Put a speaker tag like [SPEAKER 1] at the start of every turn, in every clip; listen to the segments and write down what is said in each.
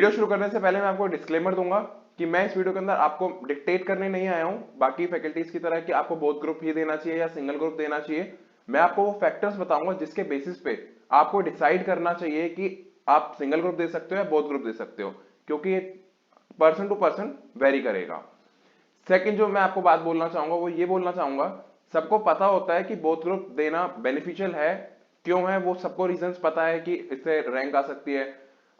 [SPEAKER 1] Video शुरू करने से पहले मैं आपको डिस्क्लेमर दूंगा कि मैं इस वीडियो के अंदर आपको डिक्टेट करने नहीं आया हूं बाकी फैकल्टीज की तरह कि आपको बोथ ग्रुप ही देना चाहिए या सिंगल ग्रुप देना चाहिए। मैं आपको वो फैक्टर्स बताऊंगा जिसके बेसिस पे आपको डिसाइड करना चाहिए कि आप सिंगल ग्रुप दे सकते हो या बोथ ग्रुप दे सकते हो, क्योंकि ये पर्सन टू पर्सन वेरी करेगा। सेकंड जो मैं आपको बात बोलना चाहूंगा वो ये बोलना चाहूंगा, सबको पता होता है कि बोथ ग्रुप देना बेनिफिशियल है, क्यों है वो सबको रीजंस पता है कि इससे रैंक आ सकती है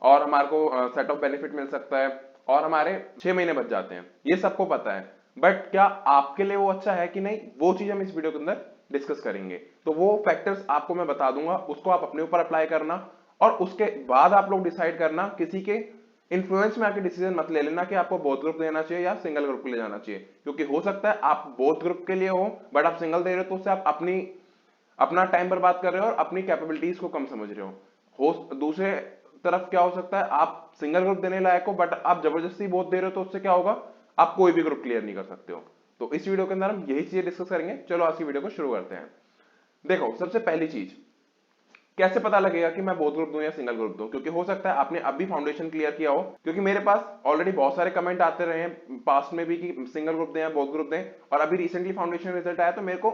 [SPEAKER 1] और हमारे को सेट ऑफ बेनिफिट मिल सकता है और हमारे 6 महीने बच जाते हैं, ये सबको पता है। बट क्या आपके लिए वो अच्छा है कि नहीं, वो चीज हम इस वीडियो के अंदर डिस्कस करेंगे। तो वो फैक्टर्स आपको मैं बता दूंगा, उसको आप अपने ऊपर अप्लाई करना और उसके बाद आप लोग डिसाइड करना। किसी के इन्फ्लुएंस में आके डिसीजन मत ले लेना कि आपको बोथ ग्रुप देना चाहिए या सिंगल ग्रुप के लिए जाना चाहिए, क्योंकि हो सकता है आप बोथ ग्रुप के लिए हो बट आप सिंगल दे रहे हो तो उससे आप अपना टाइम बर्बाद कर रहे हो और अपनी कैपेबिलिटीज को कम समझ रहे हो। दूसरे तरफ क्या हो सकता है, आप सिंगल ग्रुप देने लायक हो बट आप जबरदस्ती बोथ दे रहे हो तो उससे क्या होगा, आप कोई भी ग्रुप क्लियर नहीं कर सकते हो। तो इस वीडियो के अंदर हम यही चीजें डिस्कस करेंगे। चलो आज की वीडियो को शुरू करते हैं। देखो, सबसे पहली चीज, कैसे पता लगेगा कि मैं बोथ ग्रुप दूं या सिंगल ग्रुप दूं, क्योंकि हो सकता है आपने अभी फाउंडेशन क्लियर किया हो, क्योंकि मेरे पास ऑलरेडी बहुत सारे कमेंट आते रहे हैं पास्ट में भी कि सिंगल ग्रुप दें या बोथ ग्रुप दें, और अभी रिसेंटली फाउंडेशन रिजल्ट आया तो मेरे को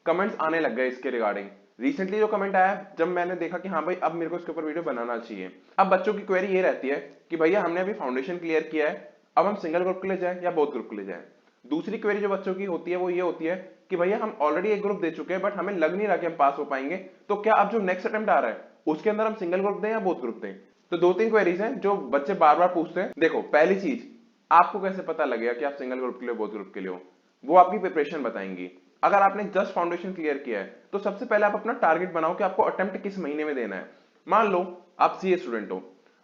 [SPEAKER 1] कमेंट्स आने लग गए इसके रिगार्डिंग। रिसेंटली जो कमेंट आया जब मैंने देखा कि हाँ भाई अब मेरे को इसके ऊपर वीडियो बनाना चाहिए। अब बच्चों की क्वेरी ये रहती है कि भैया हमने अभी फाउंडेशन क्लियर किया है, अब हम सिंगल ग्रुप के लिए जाए या बोथ ग्रुप के लिए जाए। दूसरी क्वेरी जो बच्चों की होती है वो ये होती है कि भैया हम ऑलरेडी एक ग्रुप दे चुके हैं बट हमें लग नहीं रहा कि हम पास हो पाएंगे, तो क्या अब जो नेक्स्ट अटेम्प्ट आ रहा है उसके अंदर हम सिंगल ग्रुप दें या बोथ ग्रुप दें। तो दो तीन क्वेरीज हैं जो बच्चे बार बार पूछते हैं। देखो, पहली चीज, आपको कैसे पता लगेगा कि आप सिंगल ग्रुप के लिए बोथ ग्रुप के लिए हो, वो आपकी प्रिपरेशन बताएंगी। अगर आपने जस्ट फाउंडेशन क्लियर किया है तो सबसे पहले आप अपना टारगेट बनाओ कि आपको अटेम्प्ट किस महीने में देना है। मान लो आप सीए स्टूडेंट हो,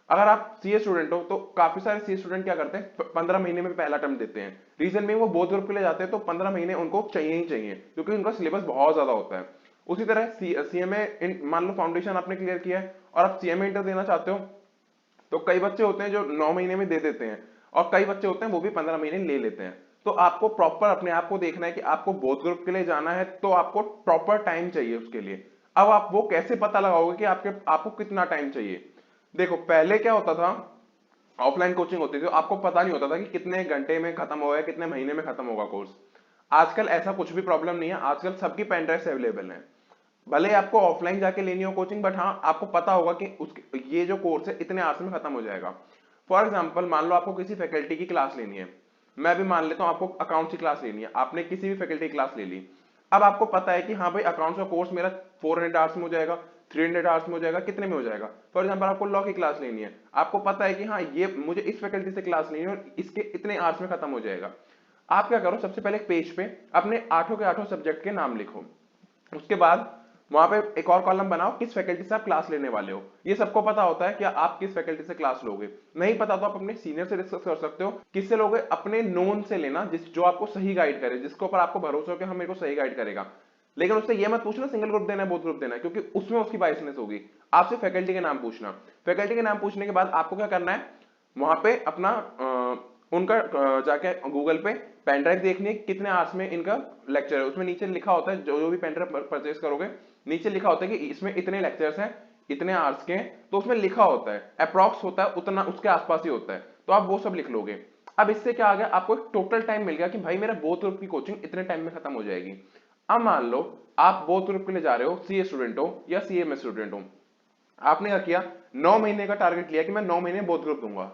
[SPEAKER 1] अगर आप सीए स्टूडेंट हो तो काफी सारे सीए स्टूडेंट क्या करते हैं, 15 महीने में पहला अटेम्प्ट देते हैं। रीजन में वो बोथ ग्रुप के लिए जाते हैं तो 15 महीने उनको चाहिए ही चाहिए, क्योंकि उनका सिलेबस बहुत ज्यादा होता है। उसी तरह सीएमए, मान लो फाउंडेशन आपने क्लियर किया है और आप सीएमए इंटर देना चाहते हो, तो कई बच्चे होते हैं जो 9 महीने में दे देते हैं और कई बच्चे होते हैं वो भी 15 महीने ले लेते हैं। तो आपको प्रॉपर अपने आप को देखना है कि आपको बोथ ग्रुप के लिए जाना है तो आपको प्रॉपर टाइम चाहिए उसके लिए। अब आप वो कैसे पता लगाओगे कि आपको कितना टाइम चाहिए। देखो, पहले क्या होता था, ऑफलाइन कोचिंग होती थी तो आपको पता नहीं होता था कि कितने घंटे में खत्म होगा, कितने महीने में खत्म होगा कोर्स। आजकल ऐसा कुछ भी प्रॉब्लम नहीं है, आजकल सबकी पेन ड्राइव्स अवेलेबल है। भले आपको ऑफलाइन जाके लेनी हो कोचिंग, बट हाँ आपको पता होगा कि उसके ये जो कोर्स है इतने आवर्स में खत्म हो जाएगा। फॉर एग्जाम्पल, मान लो आपको किसी फैकल्टी की क्लास लेनी है, मैं भी मान लेता हूँ आपको अकाउंट्स की क्लास लेनी है, आपने किसी भी फैकल्टी की क्लास ले ली। अब आपको पता है कि हाँ भाई अकाउंट्स का कोर्स मेरा 400 आवर्स में हो जाएगा, 300 आवर्स में हो जाएगा, कितने में हो जाएगा। फॉर एग्जाम्पल आपको लॉ की क्लास लेनी है, आपको पता है कि हाँ ये मुझे इस फैकल्टी से क्लास लेनी है और इसके इतने आवर्स में खत्म हो जाएगा। आप क्या करो, सबसे पहले एक पेज पे अपने आठों के आठों सब्जेक्ट के नाम लिखो, उसके बाद वहां पे एक और कॉलम बनाओ किस फैकल्टी से आप क्लास लेने वाले हो। ये सबको पता होता है कि आप किस फैकल्टी से क्लास लोगे। नहीं पता तो आप अपने सीनियर से डिस्कस कर सकते हो। किससे लोगे, अपने नोन से लेना, जो आपको सही गाइड करे, जिसके ऊपर आपको भरोसा हो कि हाँ मेरे को सही गाइड करेगा। लेकिन उससे ये मत पूछना सिंगल ग्रुप देना है बोथ ग्रुप देना है, क्योंकि उसमें उसकी बायसनेस होगी। आपसे फैकल्टी के नाम पूछना, फैकल्टी के नाम पूछने के बाद आपको क्या करना है, वहां पे अपना उनका जाके गूगल पे पेन ड्राइव देखनी है कितने आवर्स में इनका लेक्चर है। उसमें नीचे लिखा होता है, जो भी पेन ड्राइव परचेज करोगे नीचे लिखा होता है कि इसमें इतने लेक्चर्स हैं, इतने आवर्स के हैं, तो उसमें लिखा होता है, अप्रॉक्स होता है उतना, उसके आसपास ही होता है, तो आप वो सब लिख लोगे। अब इससे क्या आ गया, आपको एक टोटल टाइम मिल गया कि भाई मेरा बोथ ग्रुप की कोचिंग इतने टाइम में खत्म हो जाएगी। अब मान लो आप बोथ ग्रुप के लिए जा रहे हो, सीए स्टूडेंट हो या सीएमए स्टूडेंट हो, आपने क्या किया, 9 महीने का टारगेट लिया कि मैं 9 महीने बोथ ग्रुप दूंगा।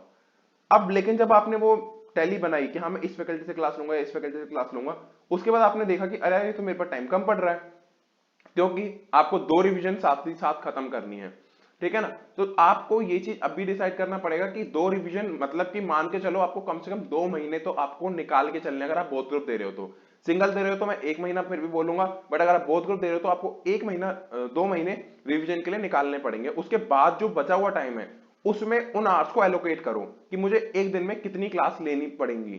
[SPEAKER 1] अब लेकिन जब आपने वो टैली बनाई कि हाँ मैं इस फैकल्टी से क्लास लूंगा, इस फैकल्टी से क्लास लूंगा, उसके बाद आपने देखा कि अरे ये तो मेरे पर टाइम कम पड़ रहा है, क्योंकि आपको 2 रिवीजन साथ ही साथ खत्म करनी है। ठीक है ना, तो आपको ये चीज अभी डिसाइड करना पड़ेगा कि 2 रिवीजन मतलब कि मान के चलो आपको कम से कम 2 महीने तो आपको निकाल के चलने, अगर आप बोथ ग्रुप दे रहे हो तो। सिंगल दे रहे हो तो मैं 1 महीना फिर भी बोलूंगा, बट अगर आप बोथ ग्रुप दे रहे हो तो आपको 1 महीना 2 महीने रिवीजन के लिए निकालने पड़ेंगे। उसके बाद जो बचा हुआ टाइम है उसमें उन आवर्स को एलोकेट करो कि मुझे एक दिन में कितनी क्लास लेनी पड़ेंगी।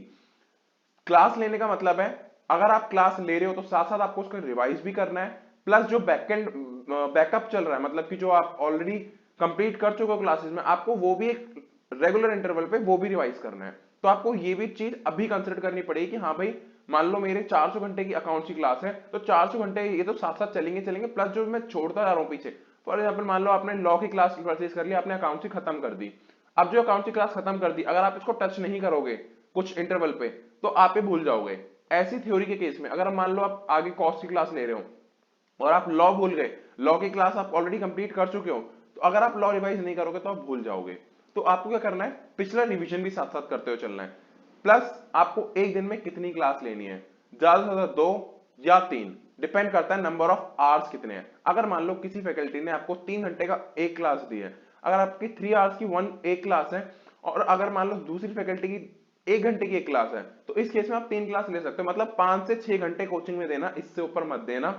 [SPEAKER 1] क्लास लेने का मतलब है, अगर आप क्लास ले रहे हो तो साथ साथ आपको उसको रिवाइज भी करना है, प्लस जो बैकएंड बैकअप चल रहा है, मतलब कि जो आप ऑलरेडी कंप्लीट कर चुके हो क्लासेस में, आपको वो भी एक रेगुलर इंटरवल पे वो भी रिवाइज करना है। तो आपको ये भी चीज अभी कंसिडर करनी पड़ेगी कि हाँ भाई मान लो मेरे 400 घंटे की अकाउंट्स की क्लास है, तो 400 घंटे ये तो साथ साथ चलेंगे चलेंगे, प्लस जो मैं छोड़ता जा रहा हूँ पीछे। फॉर एग्जाम्पल मान लो आपने लॉ की क्लास परचेज कर ली, आपने अकाउंट्स ही खत्म कर दी, अब जो अकाउंट्स की क्लास खत्म कर दी, अगर आप इसको टच नहीं करोगे कुछ इंटरवल पे तो आप ये भूल जाओगे। ऐसी थ्योरी के केस में अगर मान लो आप आगे कॉस्ट की क्लास ले रहे हो और आप लॉ भूल गए, लॉ की क्लास आप ऑलरेडी कंप्लीट कर चुके हो, तो अगर आप लॉ रिवाइज नहीं करोगे तो आप भूल जाओगे। तो आपको क्या करना है, पिछला रिवीजन भी साथ साथ करते हुए चलना है। प्लस आपको एक दिन में कितनी क्लास लेनी है, ज्यादा से ज्यादा 2 या 3, डिपेंड करता है नंबर ऑफ आवर्स कितने हैं। अगर मान लो किसी फैकल्टी ने आपको 3 घंटे का एक क्लास दी है, अगर आपकी 3 आवर्स की एक क्लास है, और अगर मान लो दूसरी फैकल्टी की 1 घंटे की एक क्लास है, तो इस केस में आप 3 क्लास ले सकते हो। मतलब 5 से 6 घंटे कोचिंग में देना, इससे ऊपर मत देना।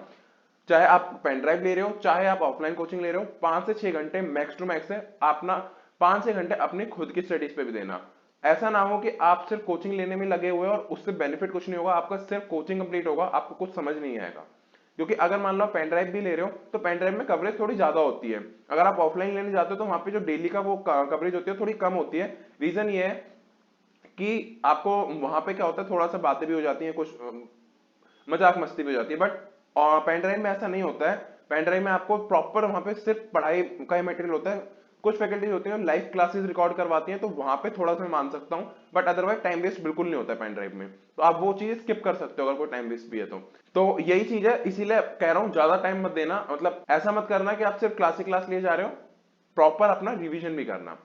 [SPEAKER 1] चाहे आप पेन ड्राइव ले रहे हो, चाहे आप ऑफलाइन कोचिंग ले रहे हो, 5 से 6 घंटे मैक्स टू मैक्स है। अपना 5 से घंटे अपने खुद की स्टडीज पे भी देना। ऐसा ना हो कि आप सिर्फ कोचिंग लेने में लगे हुए और उससे बेनिफिट कुछ नहीं होगा, आपका सिर्फ कोचिंग कंप्लीट होगा, आपको कुछ समझ नहीं आएगा। क्योंकि अगर मान लो पेन ड्राइव भी ले रहे हो तो पेन ड्राइव में कवरेज थोड़ी ज्यादा होती है, अगर आप ऑफलाइन लेने जाते हो तो वहां पे जो डेली का वो कवरेज होती है थोड़ी कम होती है। रीजन ये है कि आपको वहां पे क्या होता है, थोड़ा सा बातें भी हो जाती हैं, कुछ मजाक मस्ती भी हो जाती है। बट पेन ड्राइव में ऐसा नहीं होता है। पेन ड्राइव में आपको प्रॉपर वहां पे सिर्फ पढ़ाई का ही मटेरियल होता है। कुछ फैकल्टीज होती हैं लाइव क्लासेस रिकॉर्ड करवाती हैं, तो वहां पे थोड़ा सा मैं मान सकता हूँ, बट अदरवाइज टाइम वेस्ट बिल्कुल नहीं होता है पेन ड्राइव में। तो आप वो चीज स्किप कर सकते हो अगर कोई टाइम वेस्ट भी है तो यही चीज है, इसीलिए कह रहा हूँ ज्यादा टाइम मत देना। मतलब ऐसा मत करना कि आप सिर्फ क्लास लिए जा रहे हो, प्रॉपर अपना रिविजन भी करना।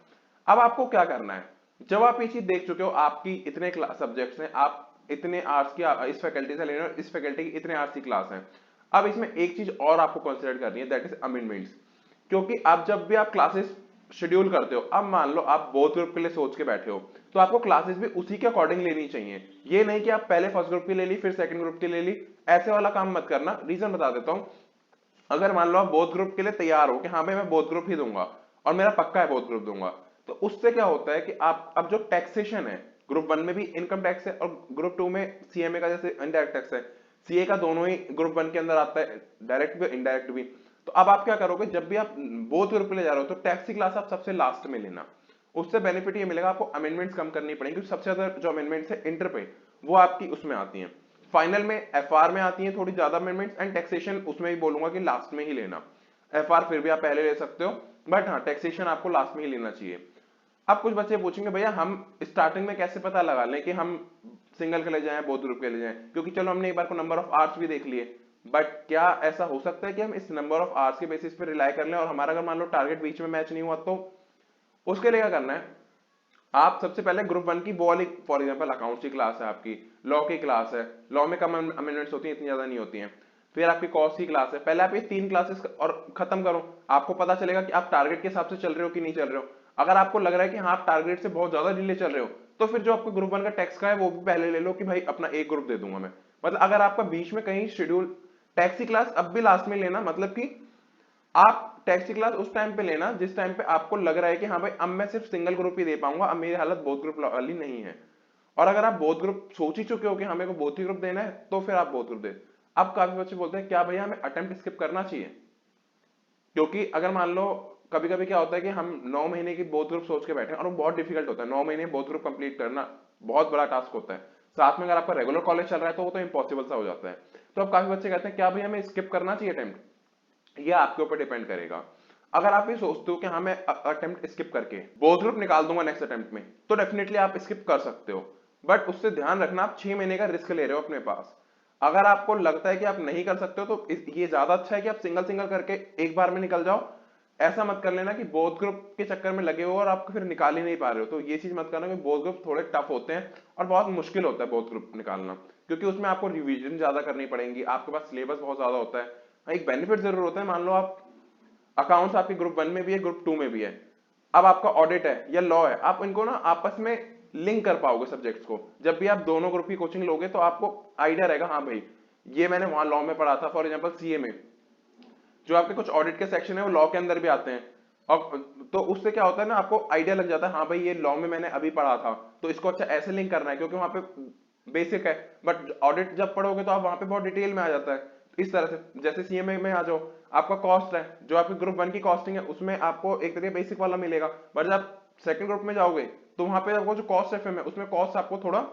[SPEAKER 1] अब आपको क्या करना है, जब आप ये चीज देख चुके हो, आपकी इतने सब्जेक्ट्स हैं, आप इतने आर्ट्स की इस फैकल्टी से ले रहे हो, इस फैकल्टी की इतने आर्ट्स की क्लास है। अब इसमें एक चीज और आपको कंसिडर करनी है, दैट इज अमेंडमेंट्स। क्योंकि अब जब भी आप क्लासेस शेड्यूल करते हो, अब मान लो आप बोथ ग्रुप के लिए सोच के बैठे हो, तो आपको क्लासेस भी उसी के अकॉर्डिंग लेनी चाहिए। ये नहीं कि आप पहले फर्स्ट ग्रुप की ले ली फिर सेकंड ग्रुप की ले ली, ऐसे वाला काम मत करना। रीजन बता देता हूं, अगर मान लो आप बोथ ग्रुप के लिए तैयार हो कि हाँ भाई मैं बोथ ग्रुप ही दूंगा और मेरा पक्का है बोथ ग्रुप दूंगा, तो उससे क्या होता है कि आप अब जो टैक्सेशन है, ग्रुप 1 में भी इनकम टैक्स है और ग्रुप 2 में सीएमए का जैसे इनडायरेक्ट टैक्स है, सीए का दोनों ही ग्रुप 1 के अंदर आता है, डायरेक्ट भी इनडायरेक्ट भी। तो अब आप क्या करोगे, जब भी आप बोथ ग्रुप ले जा रहे हो तो टैक्स की क्लास आप सबसे लास्ट में लेना। उससे बेनिफिट ये मिलेगा, आपको अमेंडमेंट्स कम करनी पड़ेंगी, क्योंकि सबसे ज्यादा जो अमेंडमेंट्स है इंटर पे, वो आपकी उसमें आती हैं। फाइनल में एफआर में आती हैं थोड़ी ज्यादा अमेंडमेंट्स, एंड टैक्सेशन उसमें भी बोलूंगा कि लास्ट में ही लेना। एफआर फिर भी आप पहले ले सकते हो, बट हाँ टैक्सेशन आपको लास्ट में ही लेना चाहिए। अब कुछ बच्चे पूछेंगे भैया हम स्टार्टिंग में कैसे पता लगा लें कि हम सिंगल के ले जाएं बोथ ग्रुप के ले जाएं, क्योंकि चलो हमने एक बार को नंबर ऑफ आवर्स भी देख लिए, बट क्या ऐसा हो सकता है कि हम इस नंबर ऑफ आवर्स के बेसिस पे रिलाई कर लें और हमारा अगर मान लो टारगेट बीच में मैच नहीं हुआ, तो उसके लिए क्या करना है, आप सबसे पहले ग्रुप 1 की वो वाली, फॉर एग्जांपल अकाउंट्स की क्लास है आपकी, लॉ की क्लास है, लॉ में कम अमेंडमेंट्स होती हैं, इतनी ज्यादा नहीं होती हैं। फिर आपकी कॉस्ट की क्लास है, पहले आप ये 3 क्लासेस और खत्म करो, आपको पता चलेगा कि आप टारगेट के हिसाब से चल रहे हो कि नहीं चल रहे हो। अगर आपको लग रहा है कि हाँ आप टारगेट से बहुत ज्यादा डिले चल रहे हो, तो फिर जो आपको ग्रुप 1 का टैक्स का है वो भी पहले ले लो कि भाई अपना एक ग्रुप दे दूंगा मैं। मतलब अगर आपका बीच में कहीं शेड्यूल, टैक्स की क्लास अब भी लास्ट में लेना, मतलब कि आप टैक्स की क्लास उस टाइम पे लेना जिस टाइम पे आपको लग रहा है कि हाँ भाई अब मैं सिर्फ सिंगल ग्रुप ही दे पाऊंगा, अब मेरी हालत बोथ ग्रुप वाली नहीं है। और अगर आप बोथ ग्रुप सोच ही चुके हो कि हमें को बोथ ही ग्रुप देना है, तो फिर आप बोथ ग्रुप दे। अब काफी बच्चे बोलते हैं क्या भैया हमें अटेम्प्ट स्किप करना चाहिए, क्योंकि अगर मान लो कभी कभी क्या होता है कि हम 9 महीने की बोथ ग्रुप सोच के बैठे हैं और वो बहुत डिफिकल्ट होता है, 9 महीने बोथ ग्रुप कंप्लीट करना बहुत बड़ा टास्क होता है। साथ में अगर आपका रेगुलर कॉलेज चल रहा है तो वो तो इम्पॉसिबल सा हो जाता है। तो अब काफी बच्चे कहते हैं क्या भैया हमें स्किप करना चाहिए अटेम्प्ट, ये आपके ऊपर डिपेंड करेगा। अगर आप ये सोचते हो कि हाँ मैं अटेम्प्ट स्किप करके बोथ ग्रुप निकाल दूंगा नेक्स्ट अटेम्प्ट में, तो डेफिनेटली आप स्किप कर सकते हो, बट उससे ध्यान रखना आप 6 महीने का रिस्क ले रहे हो अपने पास। अगर आपको लगता है कि आप नहीं कर सकते हो तो ये ज्यादा अच्छा है कि आप सिंगल सिंगल करके एक बार में निकल जाओ। ऐसा मत कर लेना कि बोथ ग्रुप के चक्कर में लगे हो और आप फिर निकाल ही नहीं पा रहे हो, तो ये चीज मत करना कि बोथ ग्रुप थोड़े टफ होते हैं और बहुत मुश्किल होता है बोथ ग्रुप निकालना, क्योंकि उसमें आपको रिवीजन ज्यादा करनी पड़ेगी, आपके पास सिलेबस बहुत ज्यादा होता है। हाँ, एक बेनिफिट जरूर होता है, मान लो आप अकाउंट्स आपके ग्रुप 1 में भी है ग्रुप 2 में भी है, अब आपका ऑडिट है या लॉ है, आप इनको ना आपस में लिंक कर पाओगे सब्जेक्ट्स को। जब भी आप दोनों ग्रुप की कोचिंग लोगे तो आपको आइडिया रहेगा हाँ भाई ये मैंने वहां लॉ में पढ़ा था, फॉर एग्जांपल सीए में जो आपके कुछ ऑडिट के सेक्शन है वो लॉ के अंदर भी आते हैं। और तो उससे क्या होता है ना, आपको आइडिया लग जाता है हाँ भाई ये लॉ में मैंने अभी पढ़ा था, तो इसको अच्छा ऐसे लिंक करना है क्योंकि वहां पे बेसिक है। बट ऑडिट जब पढ़ोगे तो आप वहां पे बहुत डिटेल में आ जाता है। इस तरह से जैसे सीएमए में आ जाओ, आपका कॉस्ट है जो आपके ग्रुप 1 की कॉस्टिंग है उसमें आपको एक तरीके बेसिक वाला मिलेगा, बट जब आप सेकंड ग्रुप में जाओगे तो वहां पे आपको जो कॉस्ट एफएम है उसमें कॉस्ट आपको थोड़ा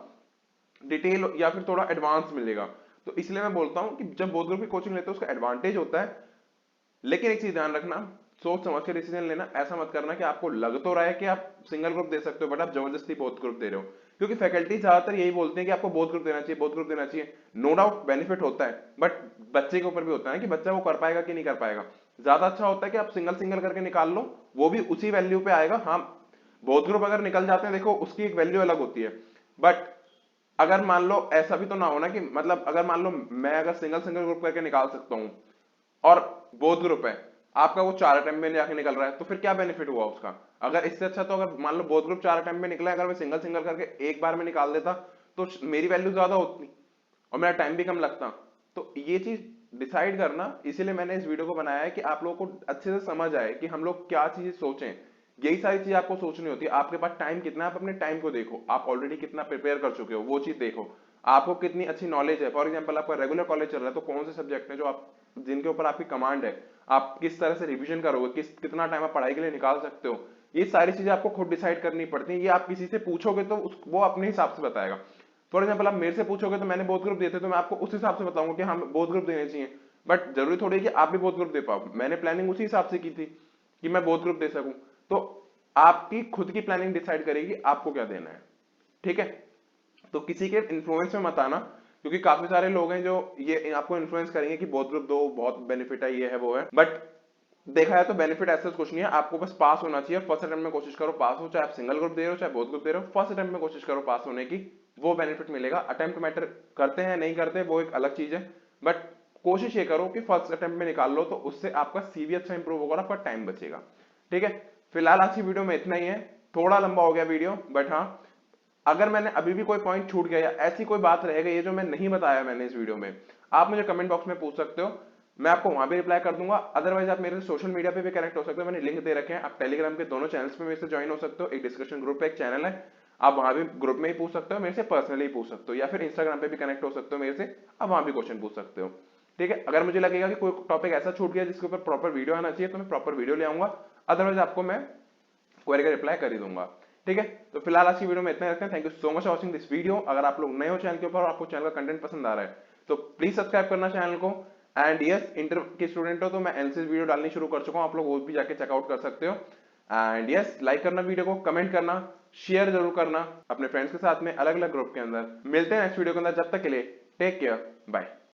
[SPEAKER 1] डिटेल या फिर थोड़ा एडवांस मिलेगा। तो इसलिए मैं बोलता हूं कि जब बोथ ग्रुप की कोचिंग लेते हो उसका एडवांटेज होता है, लेकिन एक चीज ध्यान रखना सोच समझ के डिसीजन लेना। ऐसा मत करना कि आपको लग तो रहा है कि आप सिंगल ग्रुप दे सकते हो बट आप जबरदस्ती बोथ ग्रुप दे रहे हो, क्योंकि फैकल्टी ज्यादातर यही बोलते हैं कि आपको बोथ ग्रुप देना चाहिए, बोथ ग्रुप देना चाहिए। नो डाउट बेनिफिट होता है, बट बच्चे के ऊपर भी होता है कि बच्चा वो कर पाएगा कि नहीं कर पाएगा। ज्यादा अच्छा होता है कि आप सिंगल सिंगल करके निकाल लो, वो भी उसी वैल्यू पे आएगा। हाँ, बोथ ग्रुप अगर निकल जाते हैं, देखो उसकी एक वैल्यू अलग होती है, बट अगर मान लो ऐसा भी तो ना हो ना कि मतलब अगर मान लो मैं अगर सिंगल सिंगल ग्रुप करके निकाल सकता हूं और बोथ ग्रुप है, आपका वो 4 अटेम्प्ट में जाके निकल रहा है, तो फिर क्या बेनिफिट हुआ उसका। अगर इससे अच्छा तो अगर मान लो बोथ ग्रुप 4 अटेम्प्ट में निकला है, अगर मैं सिंगल सिंगल करके एक बार में निकाल देता तो मेरी वैल्यू ज्यादा होती और मेरा टाइम भी कम लगता। तो ये चीज डिसाइड करना, इसीलिए मैंने इस वीडियो को बनाया है कि आप लोगों को अच्छे से समझ आए कि हम लोग क्या चीज सोचें। यही सारी चीज आपको सोचनी होती है। आपके पास टाइम कितना है, आप अपने टाइम को देखो, आप ऑलरेडी कितना प्रिपेयर कर चुके हो वो चीज देखो, आपको कितनी अच्छी नॉलेज है। फॉर एग्जाम्पल आपका रेगुलर कॉलेज चल रहा है, तो कौन से सब्जेक्ट है जो आप जिनके ऊपर आपकी कमांड है, आप किस तरह से रिवीजन करोगे, कितना टाइम आप पढ़ाई के लिए निकाल सकते हो। ये सारी चीजें आपको खुद डिसाइड करनी पड़ती है। ये आप किसी से पूछोगे तो वो अपने हिसाब से बताएगा। फॉर एग्जाम्पल आप मेरे से पूछोगे तो मैंने बोथ ग्रुप दिए थे, तो मैं आपको उस हिसाब से बताऊंगा कि हाँ बोथ ग्रुप देने चाहिए, बट जरूरी थोड़ी है कि आप भी बोथ ग्रुप दे पाओ। मैंने प्लानिंग उसी हिसाब से की थी कि मैं बोथ ग्रुप दे सकूं। तो आपकी खुद की प्लानिंग डिसाइड करेगी आपको क्या देना है, ठीक है। तो किसी के इन्फ्लुएंस में मत आना, क्योंकि काफी सारे लोग हैं जो ये आपको इन्फ्लुएंस करेंगे कि बोथ ग्रुप दो, बहुत बेनिफिट है, ये है वो है, बट देखा है तो बेनिफिट ऐसा कुछ नहीं है। आपको बस पास होना चाहिए। फर्स्ट अटेम्प्ट में कोशिश करो पास हो, चाहे आप सिंगल ग्रुप दे रहे हो चाहे बोथ ग्रुप दे रहे हो, फर्स्ट अटेम्प्ट में कोशिश करो पास होने की, वो बेनिफिट मिलेगा। अटेम्प्ट मैटर करते हैं नहीं करते वो एक अलग चीज है, बट कोशिश ये करो कि फर्स्ट अटेम्प्ट में निकाल लो, तो उससे आपका सीवी अच्छा इंप्रूव होगा, आपका टाइम बचेगा, ठीक है। फिलहाल आज की वीडियो में इतना ही है, थोड़ा लंबा हो गया वीडियो, बट हाँ अगर मैंने अभी भी कोई पॉइंट छूट गया या ऐसी कोई बात रह गई है जो मैं नहीं बताया मैंने इस वीडियो में, आप मुझे कमेंट बॉक्स में पूछ सकते हो, मैं आपको वहां भी रिप्लाई कर दूंगा। अदरवाइज आप मेरे सोशल मीडिया पे भी कनेक्ट हो सकते हो, मैंने लिंक दे रखे हैं। आप टेलीग्राम के दोनों चैनल्स पे मेरे से ज्वाइन हो सकते हो, एक डिस्कशन ग्रुप पे एक चैनल है, आप वहां भी ग्रुप में ही पूछ सकते हो, मेरे से पर्सनली पूछ सकते हो, या फिर इंस्टाग्राम पे भी कनेक्ट हो सकते हो मेरे से, आप वहां भी क्वेश्चन पूछ सकते हो, ठीक है। अगर मुझे लगेगा कि कोई टॉपिक ऐसा छूट गया जिसके ऊपर प्रॉपर वीडियो आना चाहिए, तो मैं प्रॉपर वीडियो ले आऊंगा, अदरवाइज आपको मैं क्वेरी का रिप्लाई कर ही दूंगा, ठीक है। तो फिलहाल आज की वीडियो में इतना ही रखते हैं। Thank you so much for watching this video. अगर आप लोग नए हो चैनल के ऊपर और आपको चैनल का कंटेंट पसंद आ रहा है तो प्लीज सब्सक्राइब करना चैनल को। एंड यस, इंटर के स्टूडेंट हो तो मैं एनसीएस वीडियो डालनी शुरू कर चुका हूं, आप लोग वो भी जाके चेकआउट कर सकते हो। एंड यस, लाइक करना वीडियो को, कमेंट करना, शेयर जरूर करना अपने फ्रेंड्स के साथ में अलग अलग ग्रुप के अंदर। मिलते हैं नेक्स्ट वीडियो के अंदर, जब तक के लिए टेक केयर, बाय।